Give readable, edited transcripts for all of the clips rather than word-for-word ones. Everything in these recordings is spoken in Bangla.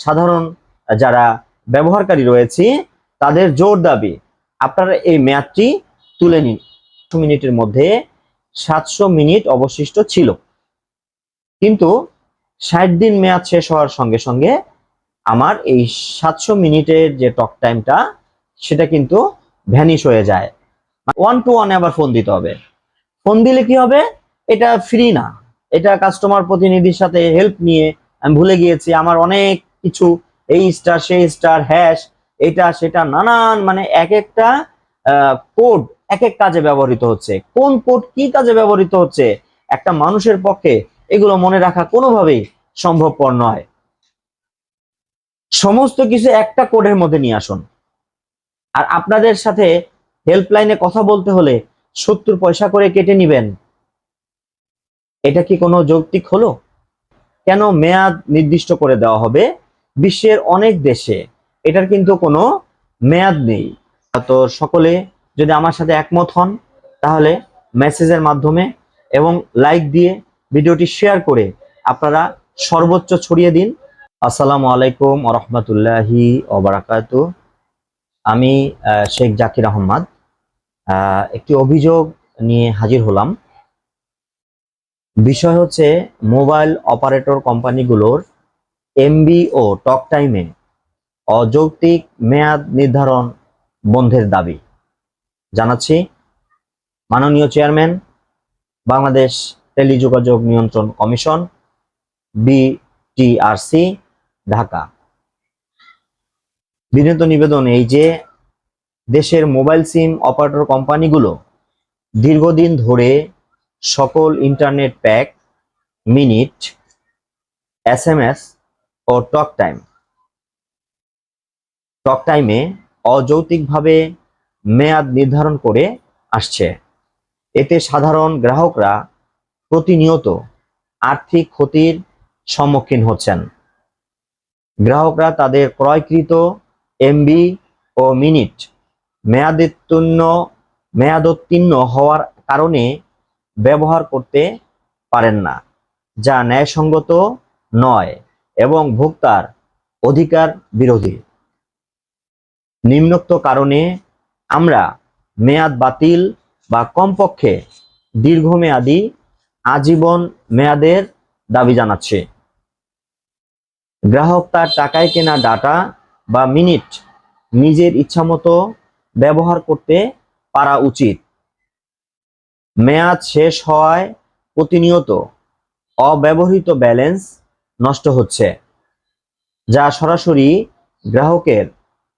সাধারণ যারা ব্যবহারকারী রয়েছে তাদের জোর দাবি আপনারা এই মেয়াদটি তুলে নিন। 700 মিনিটের মধ্যে 700 মিনিট অবশিষ্ট ছিল, কিন্তু 60 দিন মেয়াদ শেষ হওয়ার সঙ্গে সঙ্গে আমার এই 700 মিনিটের যে টক টাইমটা সেটা কিন্তু ভ্যানিশ হয়ে যায়। 1 to 1 আবার ফোন দিতে হবে। ফোন দিলে কি হবে? এটা ফ্রি না, এটা কাস্টমার প্রতিনিধির সাথে হেল্প নিয়ে আমি ভুলে গিয়েছি আমার অনেক কিছু, এই স্টার সেই স্টার হ্যাশ এটা সেটা নানান, মানে এক একটা কোড এক এক কাজে ব্যবহৃত হচ্ছে। কোন কোড কি কাজে ব্যবহৃত হচ্ছে একটা মানুষের পক্ষে এগুলো মনে রাখা কোনোভাবেই সম্ভবপর নয়। সমস্ত কিছু একটা কোডের মধ্যে নিয়ে আসুন। আর আপনাদের সাথে হেল্পলাইনে কথা বলতে হলে 70 পয়সা করে কেটে নিবেন, এটা কি কোনো যৌক্তিক হলো? কেন মেয়াদ নির্দিষ্ট করে দেওয়া হবে? বিশ্বের অনেক দেশে এটার কিন্তু কোনো মেয়াদ নেই। তো সকলে যদি আমার সাথে একমত হন তাহলে মেসেজের মাধ্যমে এবং লাইক দিয়ে ভিডিওটি শেয়ার করে আপনারা সর্বোচ্চ ছড়িয়ে দিন। আসসালামু আলাইকুম ওয়া রাহমাতুল্লাহি ওয়া বারাকাতুহু। আমি শেখ জাকির আহমদ একটি অভিযোগ নিয়ে হাজির হলাম। বিষয় হচ্ছে মোবাইল অপারেটর কোম্পানিগুলোর এমবি ও টক টাইমে অযৌক্তিক মেয়াদ নির্ধারণ বন্ধের দাবি জানাচ্ছি মাননীয় চেয়ারম্যান, বাংলাদেশ টেলিযোগাযোগ নিয়ন্ত্রণ কমিশন, বিটিআরসি, ঢাকা। বিনীত নিবেদন এই যে দেশের মোবাইল সিম অপারেটর কোম্পানিগুলো দীর্ঘদিন ধরে সকল ইন্টারনেট প্যাক, মিনিট, এসএমএস ও টক টাইমে অযৌক্তিকভাবে মেয়াদ নির্ধারণ করে আসছে। এতে সাধারণ গ্রাহকরা প্রতিনিয়ত আর্থিক ক্ষতির সম্মুখীন হচ্ছেন। গ্রাহকরা তাদের ক্রয়কৃত এমবি ও মিনিট মেয়াদোত্তীর্ণ হওয়ার কারণে ব্যবহার করতে পারেন না, যা ন্যায়সঙ্গত নয় এবং ভোক্তার অধিকার বিরোধী। নিম্নোক্ত কারণে আমরা মেয়াদ বাতিল বা কমপক্ষে দীর্ঘমেয়াদী আজীবন মেয়াদের দাবি জানাচ্ছি। গ্রাহক তার টাকায় কেনা ডাটা বা মিনিট নিজের ইচ্ছামতো ব্যবহার করতে পারা উচিত। মেয়াদ শেষ হওয়ায় প্রতিনিয়ত অব্যবহৃত ব্যালেন্স নষ্ট হচ্ছে, যা সরাসরি গ্রাহকের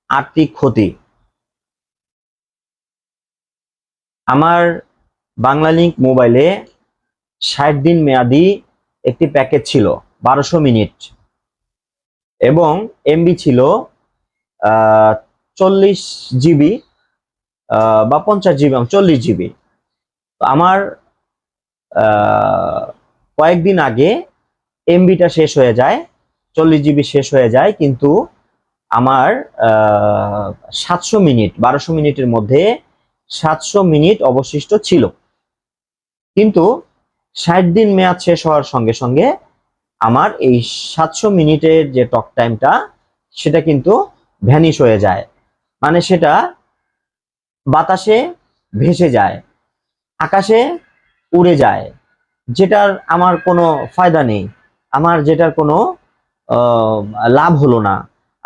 আর্থিক ক্ষতি। আমার বাংলালিংক মোবাইলে 60 দিন মেয়াদি একটি প্যাকেজ ছিল 1200 মিনিট এবং এমবি ছিল 40 জিবি বা 50 জিবি, 40 জিবি। আমার কয়েকদিন আগে এমবিটা শেষ হয়ে যায়, 40 জিবি শেষ হয়ে যায়, কিন্তু আমার 700 মিনিট, 1200 মিনিটের মধ্যে 700 মিনিট অবশিষ্ট ছিল, কিন্তু 60 দিন মেয়াদ শেষ হওয়ার সঙ্গে সঙ্গে আমার এই 700 মিনিটের যে টক টাইমটা সেটা কিন্তু ভ্যানিশ হয়ে যায়, মানে সেটা বাতাসে ভেসে যায়, আকাশে উড়ে যায়, যেটার আমার কোনো ফায়দা নেই, আমার যেটার কোনো লাভ হলো না,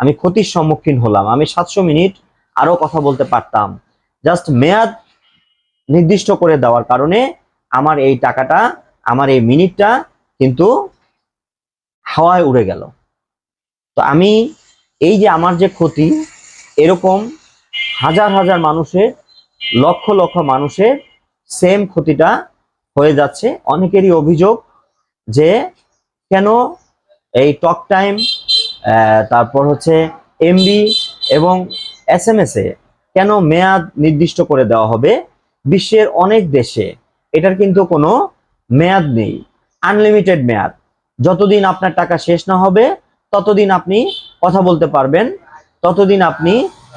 আমি ক্ষতির সম্মুখীন হলাম। আমি 700 মিনিট আরো কথা বলতে পারতাম, জাস্ট মেয়াদ নির্দিষ্ট করে দেওয়ার কারণে আমার এই টাকাটা, আমার এই মিনিটটা কিন্তু হাওয়ায় উড়ে গেল। তো আমি এই যে আমার যে ক্ষতি, এরকম হাজার হাজার মানুষের, লক্ষ লক্ষ মানুষের সেম ক্ষতিটা হয়ে যাচ্ছে। অনেকেরই অভিযোগ যে কেন এই টক টাইম, তারপর হচ্ছে এমবি এবং এসএমএস এ কেন মেয়াদ নির্দিষ্ট করে দেওয়া হবে? বিশ্বের অনেক দেশে এটার কিন্তু কোনো মেয়াদ নেই, আনলিমিটেড মেয়াদ। যতদিন আপনার টাকা শেষ না হবে ততদিন আপনি কথা বলতে পারবেন, ততদিন আপনি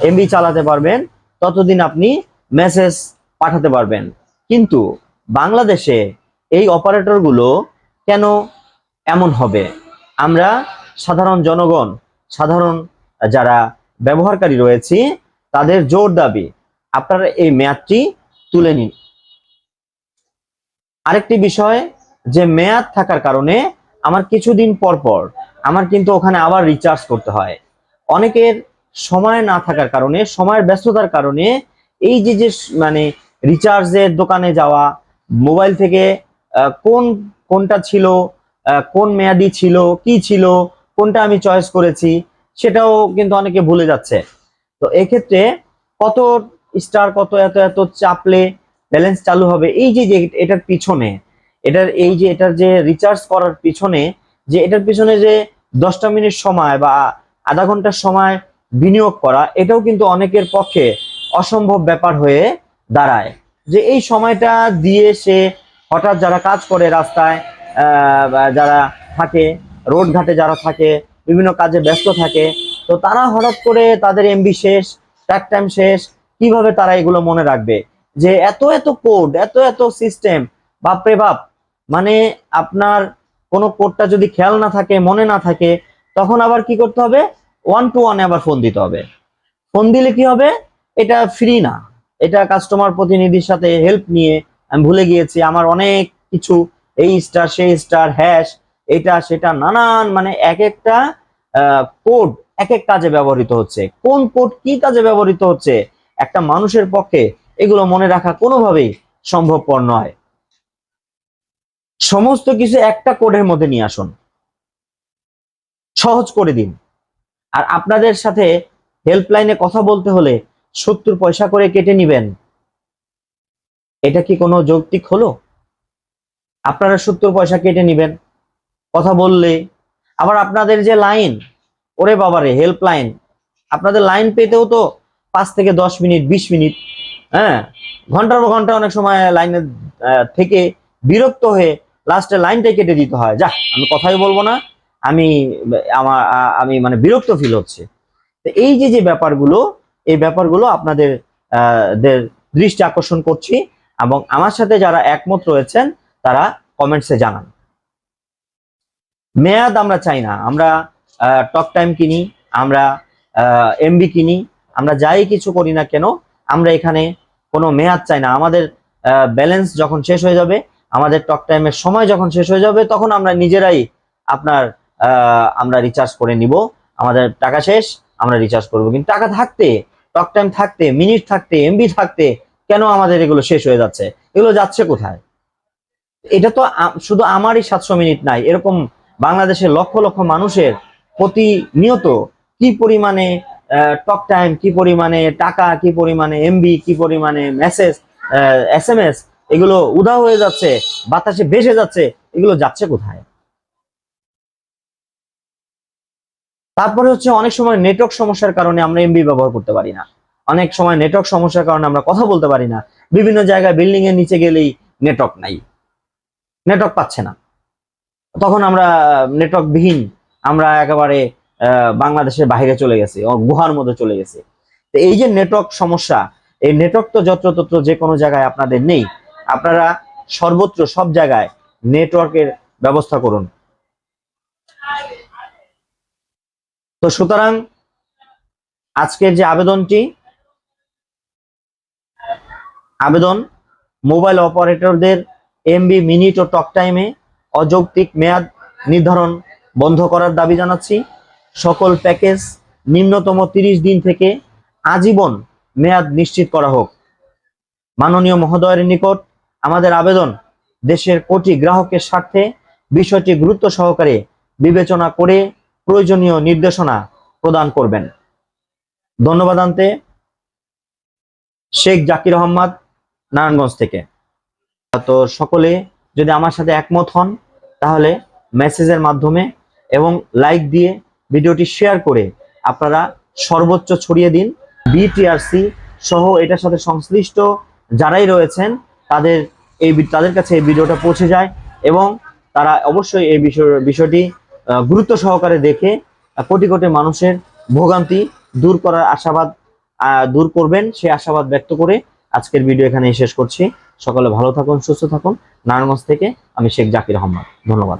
এমবি চালাতে পারবেন, ততদিন আপনি মেসেজ পাঠাতে পারবেন। কিন্তু বাংলাদেশে এই অপারেটরগুলো কেন এমন হবে? আমরা সাধারণ জনগণ সাধারণ যারা ব্যবহারকারী রয়েছে তাদের জোর দাবি আপনারা এই মেয়াদটি তুলে নিন। আরেকটি বিষয় যে মেয়াদ থাকার কারণে আমার কিছুদিন পর পর আমার কিন্তু ওখানে আবার রিচার্জ করতে হয়। অনেকের সময় না থাকার কারণে, সময়ের ব্যস্ততার কারণে এই যে মানে রিচার্জের দোকানে যাওয়া, মোবাইল থেকে কোনটা ছিল, কোন মেয়াদি ছিল, কি ছিল, কোনটা আমি চয়েস করেছি সেটাও কিন্তু অনেকে ভুলে যাচ্ছে। তো এক্ষেত্রে কত স্টার, কত এত এত চাপলে ব্যালেন্স চালু হবে, এই যে এটার পিছনে, এটার যে রিচার্জ করার পিছনে, যে এটার পিছনে যে 10টা মিনিট সময় বা আধা ঘন্টার সময় বিনিয়োগ করা, এটাও কিন্তু অনেকের পক্ষে অসম্ভব ব্যাপার হয়ে দাঁড়ায়। যে এই সময়টা দিয়ে সে হঠাৎ যারা কাজ করে রাস্তায়, যারা থাকে রোড ঘাটে, যারা থাকে বিভিন্ন কাজে ব্যস্ত থাকে, তো তারা হঠাৎ করে তাদের এমবি শেষ, ট্যাক টাইম শেষ, কিভাবে তারা এগুলো মনে রাখবে? যে এত এত কোড, এত এত সিস্টেম, বাপরে বাপ। মানে আপনার কোনো কোডটা যদি খেয়াল না থাকে, মনে না থাকে, তখন আবার কি করতে হবে? 1 to 1 আবার ফোন দিতে হবে। ফোন দিলে কি হবে? এটা ফ্রি না, এটা কাস্টমার প্রতিনিধির সাথে হেল্প নিয়ে আমি ভুলে গিয়েছি আমার অনেক কিছু, এই স্টার সেই স্টার হ্যাশ, এটা সেটা নানান, মানে এক একটা কোড এক এক কাজে ব্যবহৃত হচ্ছে। কোন কোড কি কাজে ব্যবহৃত হচ্ছে একটা মানুষের পক্ষে এগুলো মনে রাখা কোনোভাবেই সম্ভবপর নয়। সমস্ত কিছু একটা কোডের মধ্যে নিয়ে আসুন, সহজ করে দিন। আর আপনাদের সাথে হেল্পলাইনে কথা বলতে হলে 70 পয়সা করে কেটে নিবেন, এটা কি কোনো যৌক্তিক হলো? আপনারা 70 পয়সা কেটে নিবেন কথা বললে। আবার আপনাদের যে লাইন, ওরে বাবারে, হেল্পলাইন, আপনাদের লাইন পেতেও তো 5 থেকে 10 মিনিট, 20 মিনিট, হ্যাঁ, ঘন্টার পর ঘন্টা অনেক সময় লাইনে থেকে বিরক্ত হয়ে লাস্টে লাইনটাই কেটে দিতে হয়। যা, আমি কথাই বলবো না, আমি আমি মানে বিরক্ত ফিল হচ্ছে। তো এই যে ব্যাপারগুলো, এই ব্যাপারগুলো আপনাদের দৃষ্টি আকর্ষণ করছি, এবং আমার সাথে যারা একমত রয়েছেন তারা কমেন্টসে জানান। মেয়াদ আমরা চাই না, আমরা টক টাইম কিনি, আমরা এমবি কিনি, আমরা যাই কিছু করি না কেন, আমরা এখানে কোনো মেয়াদ চাই না। আমাদের ব্যালেন্স যখন শেষ হয়ে যাবে, আমাদের টক টাইমের সময় যখন শেষ হয়ে যাবে, তখন আমরা নিজেরাই আমরা রিচার্জ করে নিব। আমাদের টাকা শেষ, আমরা রিচার্জ করব। কিন্তু টাকা থাকতে, টক টাইম থাকতে, মিনিট থাকতে, এমবি থাকতে কেন আমাদের এগুলো শেষ হয়ে যাচ্ছে? এগুলো যাচ্ছে কোথায়? এটা তো শুধু আমারই 700 মিনিট নাই, এরকম বাংলাদেশের লক্ষ লক্ষ মানুষের প্রতিনিয়ত কি পরিমাণে টক টাইম, কি পরিমাণে টাকা, কি পরিমাণে এমবি, কি পরিমাণে মেসেজ, এসএমএস, এগুলো উধাও হয়ে যাচ্ছে, বাতাসে ভেসে যাচ্ছে, এগুলো যাচ্ছে কোথায়? তারপরে হচ্ছে অনেক সময় নেটওয়ার্ক সমস্যার কারণে আমরা এমবি ব্যবহার করতে পারি না, অনেক সময় নেটওয়ার্ক সমস্যার কারণে আমরা কথা বলতে পারি না। বিভিন্ন জায়গায় বিল্ডিং এর নিচে গেলেই নেটওয়ার্ক নাই, নেটওয়ার্ক পাচ্ছে না, তখন আমরা নেটওয়ার্ক বিহীন, আমরা একেবারে বাংলাদেশের বাইরে চলে গেছি, গুহার মধ্যে চলে গেছি। তো এই যে নেটওয়ার্ক সমস্যা, এই নেটওয়ার্ক তো যত্রতত্র যে কোনো জায়গায় আপনাদের নেই। আপনারা সর্বত্র সব জায়গায় নেটওয়ার্কের ব্যবস্থা করুন। তো সুতরাং আজকের যে আবেদন মোবাইল অপারেটরদের এমবি, মিনিট ও টক টাইমে অযৌক্তিক মেয়াদ নির্ধারণ বন্ধ করার দাবি জানাচ্ছি। সকল প্যাকেজ নিম্নতম 30 দিন থেকে আজীবন মেয়াদ নিশ্চিত করা হোক। মাননীয় মহোদয়ের নিকট আমাদের আবেদন, দেশের কোটি গ্রাহকের স্বার্থে বিষয়টি গুরুত্ব সহকারে বিবেচনা করে প্রয়োজনীয় নির্দেশনা প্রদান করবেন। ধন্যবাদ আনতে শেখ জাকির আহমদ, নারায়ণগঞ্জ থেকে। তো সকলে যদি আমার সাথে একমত হন তাহলে মেসেজের মাধ্যমে এবং লাইক দিয়ে ভিডিওটি শেয়ার করে আপনারা সর্বোচ্চ ছড়িয়ে দিন। বিটিআরসি সহ এটার সাথে সংশ্লিষ্ট যারাই রয়েছেন তাদের কাছে এই ভিডিওটা পৌঁছে যায়, এবং তারা অবশ্যই এই বিষয়টি গুরুত্ব সহকারে দেখে কোটি কোটি মানুষের ভোগান্তি দূর করার আশাবাদ দূর করবেন, সেই আশাবাদ ব্যক্ত করে আজকের ভিডিও এখানে শেষ করছি। সকলে ভালো থাকুন, সুস্থ থাকুন। নারায়ণগঞ্জ থেকে আমি শেখ জাকির আহমদ, ধন্যবাদ।